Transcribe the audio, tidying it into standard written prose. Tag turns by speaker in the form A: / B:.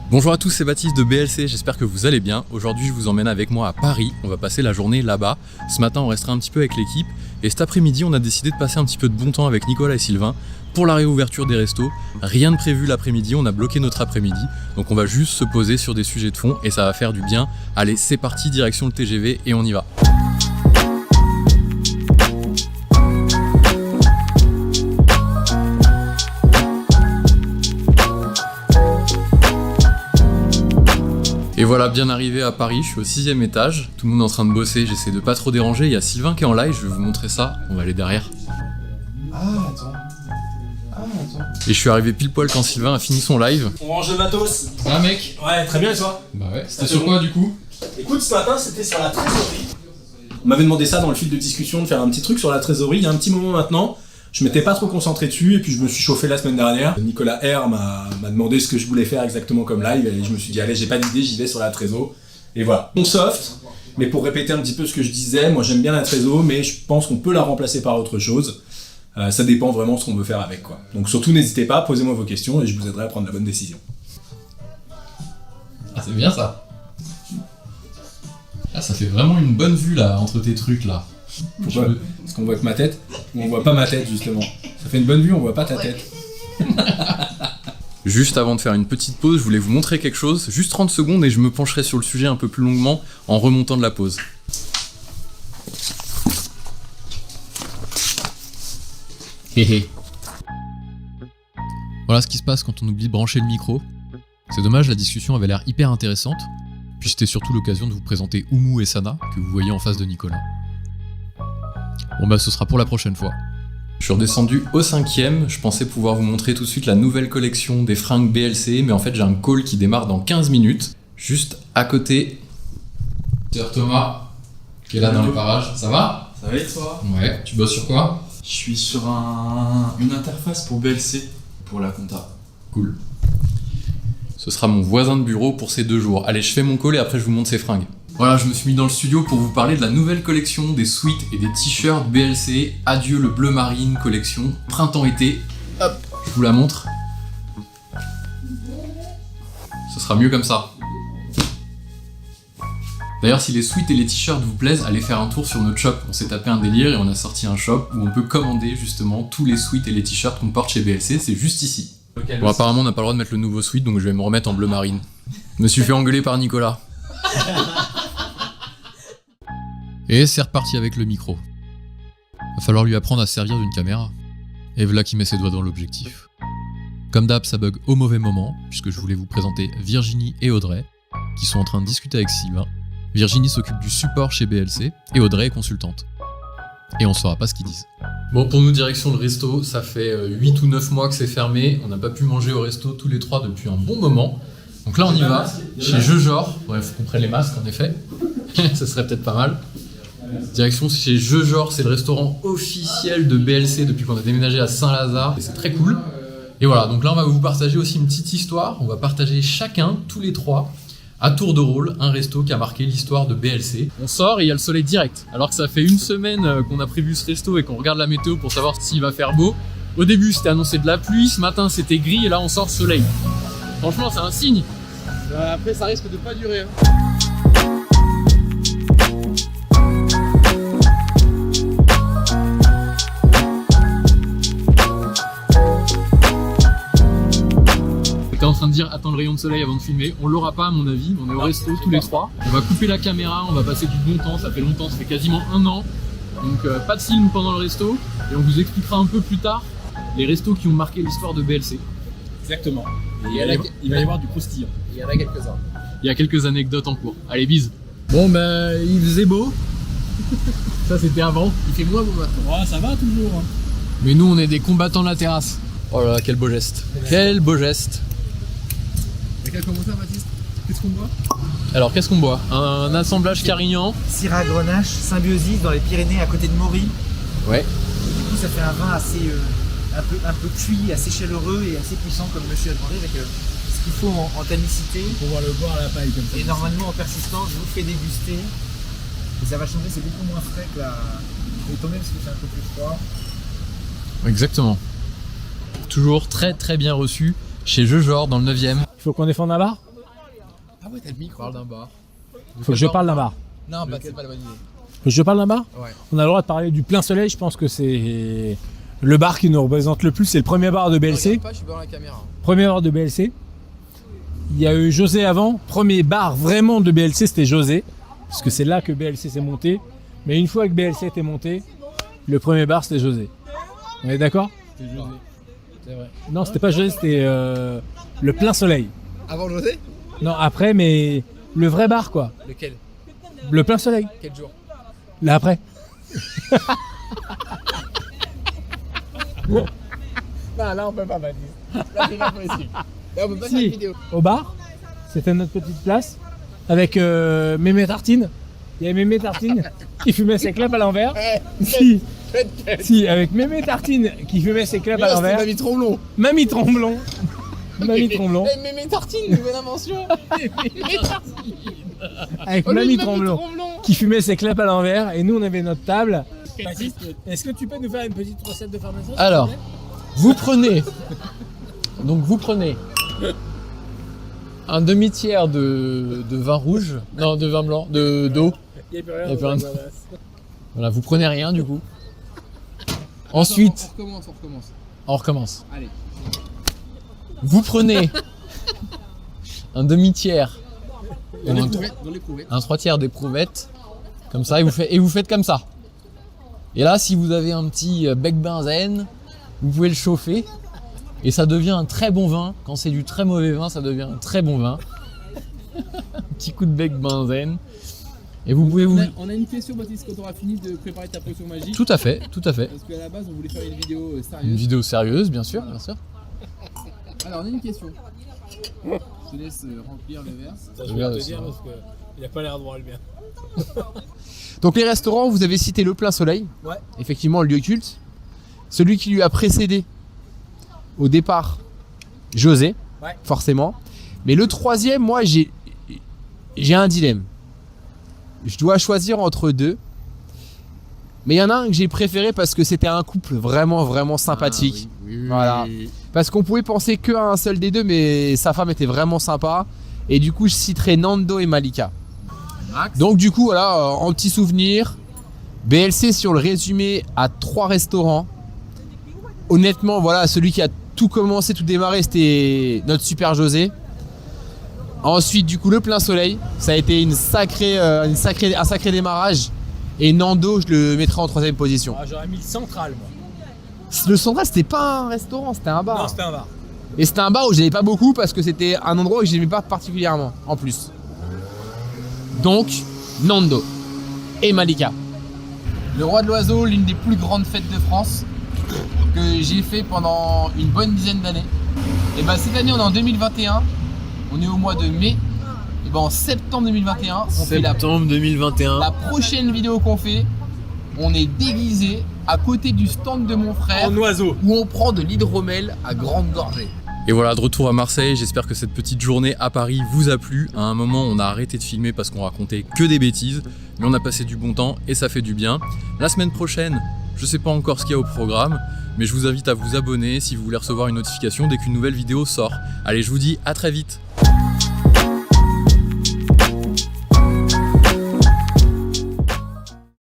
A: Bonjour à tous, c'est Baptiste de BLC, j'espère que vous allez bien. Aujourd'hui je vous emmène avec moi à Paris, on va passer la journée là-bas. Ce matin on restera un petit peu avec l'équipe et cet après-midi on a décidé de passer un petit peu de bon temps avec Nicolas et Sylvain pour la réouverture des restos. Rien de prévu l'après-midi, on a bloqué notre après-midi, donc on va juste se poser sur des sujets de fond et ça va faire du bien. Allez, c'est parti, direction le TGV et on y va. Et voilà, bien arrivé à Paris, je suis au 6e étage, tout le monde est en train de bosser, j'essaie de pas trop déranger, il y a Sylvain qui est en live, je vais vous montrer ça, on va aller derrière.
B: Attends.
A: Et je suis arrivé pile poil quand Sylvain a fini son live.
B: On range le matos.
A: Ah mec?
B: Ouais, très bien et toi?
A: Bah ouais, c'était sur quoi du coup?
B: Écoute, ce matin c'était sur la trésorerie. On m'avait demandé ça dans le fil de discussion, de faire un petit truc sur la trésorerie, il y a un petit moment maintenant. Je m'étais pas trop concentré dessus et puis je me suis chauffé la semaine dernière. Nicolas R m'a demandé ce que je voulais faire exactement comme live et je me suis dit allez, j'ai pas d'idée, j'y vais sur la trésor. Et voilà, on soft, mais pour répéter un petit peu ce que je disais, moi j'aime bien la trésor mais je pense qu'on peut la remplacer par autre chose. Ça dépend vraiment de ce qu'on veut faire avec quoi. Donc surtout n'hésitez pas, posez-moi vos questions et je vous aiderai à prendre la bonne décision.
A: Ah c'est bien ça. Ah ça fait vraiment une bonne vue là, entre tes trucs là.
B: Pourquoi? Parce qu'on voit que ma tête, ou on voit pas ma tête justement. Ça fait une bonne vue, on voit pas ta tête.
A: Juste avant de faire une petite pause, je voulais vous montrer quelque chose, juste 30 secondes et je me pencherai sur le sujet un peu plus longuement en remontant de la pause. Héhé. Voilà ce qui se passe quand on oublie de brancher le micro. C'est dommage, la discussion avait l'air hyper intéressante, puis c'était surtout l'occasion de vous présenter Oumou et Sana, que vous voyez en face de Nicolas. Bon bah ce sera pour la prochaine fois. Je suis redescendu au 5e, je pensais pouvoir vous montrer tout de suite la nouvelle collection des fringues BLC, mais en fait j'ai un call qui démarre dans 15 minutes. Juste à côté, Sir Thomas, qui est là dans le parage, ça va?
C: Ça va et toi?
A: Ouais, tu bosses sur quoi?
C: Je suis sur une interface pour BLC, pour la compta.
A: Cool. Ce sera mon voisin de bureau pour ces 2 jours. Allez, je fais mon call et après je vous montre ces fringues. Voilà, je me suis mis dans le studio pour vous parler de la nouvelle collection des sweats et des t-shirts BLC. Adieu le bleu marine collection, printemps-été. Hop, je vous la montre. Ce sera mieux comme ça. D'ailleurs, si les sweats et les t-shirts vous plaisent, allez faire un tour sur notre shop. On s'est tapé un délire et on a sorti un shop où on peut commander justement tous les sweats et les t-shirts qu'on porte chez BLC, c'est juste ici. Bon, apparemment on n'a pas le droit de mettre le nouveau sweat, donc je vais me remettre en bleu marine. Je me suis fait engueuler par Nicolas. Et c'est reparti avec le micro. Va falloir lui apprendre à se servir d'une caméra. Et voilà qui met ses doigts dans l'objectif. Comme d'hab, ça bug au mauvais moment, puisque je voulais vous présenter Virginie et Audrey, qui sont en train de discuter avec Sylvain. Virginie s'occupe du support chez BLC, et Audrey est consultante. Et on saura pas ce qu'ils disent. Bon, pour nous, direction le resto, ça fait 8 ou 9 mois que c'est fermé, on n'a pas pu manger au resto tous les 3 depuis un bon moment. Donc là on y va, chez Jeujor, ouais faut qu'on prenne les masques en effet, ça serait peut-être pas mal. Direction chez Jeujor, c'est le restaurant officiel de BLC depuis qu'on a déménagé à Saint-Lazare, et c'est très cool. Et voilà, donc là on va vous partager aussi une petite histoire, on va partager chacun, tous les 3, à tour de rôle, un resto qui a marqué l'histoire de BLC. On sort et il y a le soleil direct, alors que ça fait une semaine qu'on a prévu ce resto et qu'on regarde la météo pour savoir s'il va faire beau. Au début c'était annoncé de la pluie, ce matin c'était gris et là on sort soleil. Franchement c'est un signe. Après ça risque de pas durer. J'étais en train de dire attends le rayon de soleil avant de filmer, on l'aura pas à mon avis, on est au resto tous les 3. On va couper la caméra, on va passer du bon temps, ça fait longtemps, ça fait quasiment 1 an. Donc pas de film pendant le resto et on vous expliquera un peu plus tard les restos qui ont marqué l'histoire de BLC.
B: Exactement. Et il va y avoir du croustillant.
C: Il y en a quelques-uns.
A: Il y a quelques anecdotes en cours. Allez, bise. Bon, ben, il faisait beau. Ça, c'était avant. Il fait moins beau maintenant.
B: Ouais, ça va toujours. Hein.
A: Mais nous, on est des combattants de la terrasse. Oh là là, quel beau geste. Quel beau geste.
C: T'as qu'à commencer, Baptiste? Qu'est-ce qu'on boit?
A: Alors, qu'est-ce qu'on boit? Un assemblage Carignan.
D: Syrah Grenache, Symbiosis dans les Pyrénées à côté de Maury.
A: Ouais.
D: Du coup, ça fait un vin assez un peu cuit, assez chaleureux et assez puissant comme monsieur a demandé avec ce qu'il faut en tannicité.
B: Pour pouvoir le boire à la paille comme ça.
D: Et normalement en persistance, je vous fais déguster. Et ça va changer, c'est beaucoup moins frais que la... Et quand même parce que c'est un peu plus froid.
A: Exactement. Toujours très très bien reçu chez Jeujor dans le 9e.
B: Il faut qu'on défende la barre?
E: Ah ouais, t'as le micro. Parle d'un bar.
F: Faut que je parle d'un bar.
E: Non, bah c'est pas la bonne idée.
F: Faut que je parle d'un bar.
E: Ouais.
F: On a le droit de parler du Plein Soleil, je pense que c'est le bar qui nous représente le plus, c'est le premier bar de BLC.
E: Regarde pas, je suis pas dans la caméra.
F: Premier bar de BLC. Il y a eu José avant. Premier bar vraiment de BLC, c'était José. Parce que c'est là que BLC s'est monté. Mais une fois que BLC était monté, le premier bar c'était José. On est d'accord?
E: C'était José. C'est vrai.
F: Non, c'était pas José, c'était le Plein Soleil.
E: Avant José?
F: Non, après, mais le vrai bar quoi.
E: Lequel?
F: Le Plein Soleil.
E: Quel jour?
F: Là après.
E: Non, là on peut pas Baptiste. Là c'est pas possible. Là on peut pas faire une vidéo.
F: Au bar, c'était notre petite place avec Mémé Tartine. Il y avait Mémé Tartine qui fumait ses clopes à l'envers. Si, avec Mémé Tartine qui fumait ses clopes à l'envers.
E: Mamie Tromblon.
F: Mamie Tromblon. Mamie Tromblon.
E: Mémé Tartine, nouvelle invention. Mémé Tartine.
F: Avec Mamie Tromblon qui fumait ses clopes à l'envers. Et nous on avait notre table. Est-ce que tu peux nous faire une petite recette de fermentation?
E: Alors, vous prenez un demi-tiers de vin rouge, non de vin blanc, d'eau.
F: Il n'y a
E: Y a plus rien. Voilà, vous prenez rien du coup. Ensuite, on recommence. Allez. Vous prenez un demi-tiers, un trois tiers d'éprouvette, comme ça, et vous faites comme ça. Et là, si vous avez un petit bec benzène, vous pouvez le chauffer. Et ça devient un très bon vin. Quand c'est du très mauvais vin, ça devient un très bon vin. Un petit coup de bec benzène. Et vous pouvez vous...
G: On a une question, Baptiste, quand tu auras fini de préparer ta potion magique.
E: Tout à fait, tout à fait.
G: Parce qu'à la base, on voulait faire une vidéo sérieuse.
E: Une vidéo sérieuse, bien sûr, bien sûr.
G: Alors, on a une question. Je te laisse remplir le verre.
F: Je vais te dire parce qu'il n'a pas l'air de voir le bien.
E: Donc les restaurants, vous avez cité le Plein Soleil.
F: Ouais.
E: Effectivement, le lieu culte. Celui qui lui a précédé au départ, José,
F: ouais.
E: Forcément. Mais le troisième, moi, j'ai un dilemme. Je dois choisir entre deux. Mais il y en a un que j'ai préféré parce que c'était un couple vraiment, vraiment sympathique.
G: Ah, oui.
E: Voilà. Parce qu'on pouvait penser qu'à un seul des deux, mais sa femme était vraiment sympa. Et du coup, je citerai Nando et Malika.
G: Max.
E: Donc du coup, voilà, en petit souvenir, BLC sur le résumé à 3 restaurants. Honnêtement, voilà, celui qui a tout commencé, tout démarré, c'était notre super José. Ensuite, du coup, le Plein Soleil, ça a été un sacré démarrage. Et Nando, je le mettrai en 3ème position.
F: Ah, j'aurais mis le Central, moi.
E: Le Central, c'était pas un restaurant, c'était un bar.
F: Non, c'était un bar.
E: Et c'était un bar où j'aimais pas beaucoup parce que c'était un endroit où j'aimais pas particulièrement, en plus. Donc, Nando et Malika. Le Roi de l'Oiseau, l'une des plus grandes fêtes de France que j'ai fait pendant une bonne dizaine d'années. Et ben cette année, on est en 2021, on est au mois de mai. Et ben en septembre 2021, on fait la prochaine vidéo qu'on fait. On est déguisé à côté du stand de mon frère.
F: En oiseau.
E: Où on prend de l'hydromel à grande gorgée.
A: Et voilà, de retour à Marseille, j'espère que cette petite journée à Paris vous a plu. À un moment, on a arrêté de filmer parce qu'on racontait que des bêtises, mais on a passé du bon temps et ça fait du bien. La semaine prochaine, je sais pas encore ce qu'il y a au programme, mais je vous invite à vous abonner si vous voulez recevoir une notification dès qu'une nouvelle vidéo sort. Allez, je vous dis à très vite.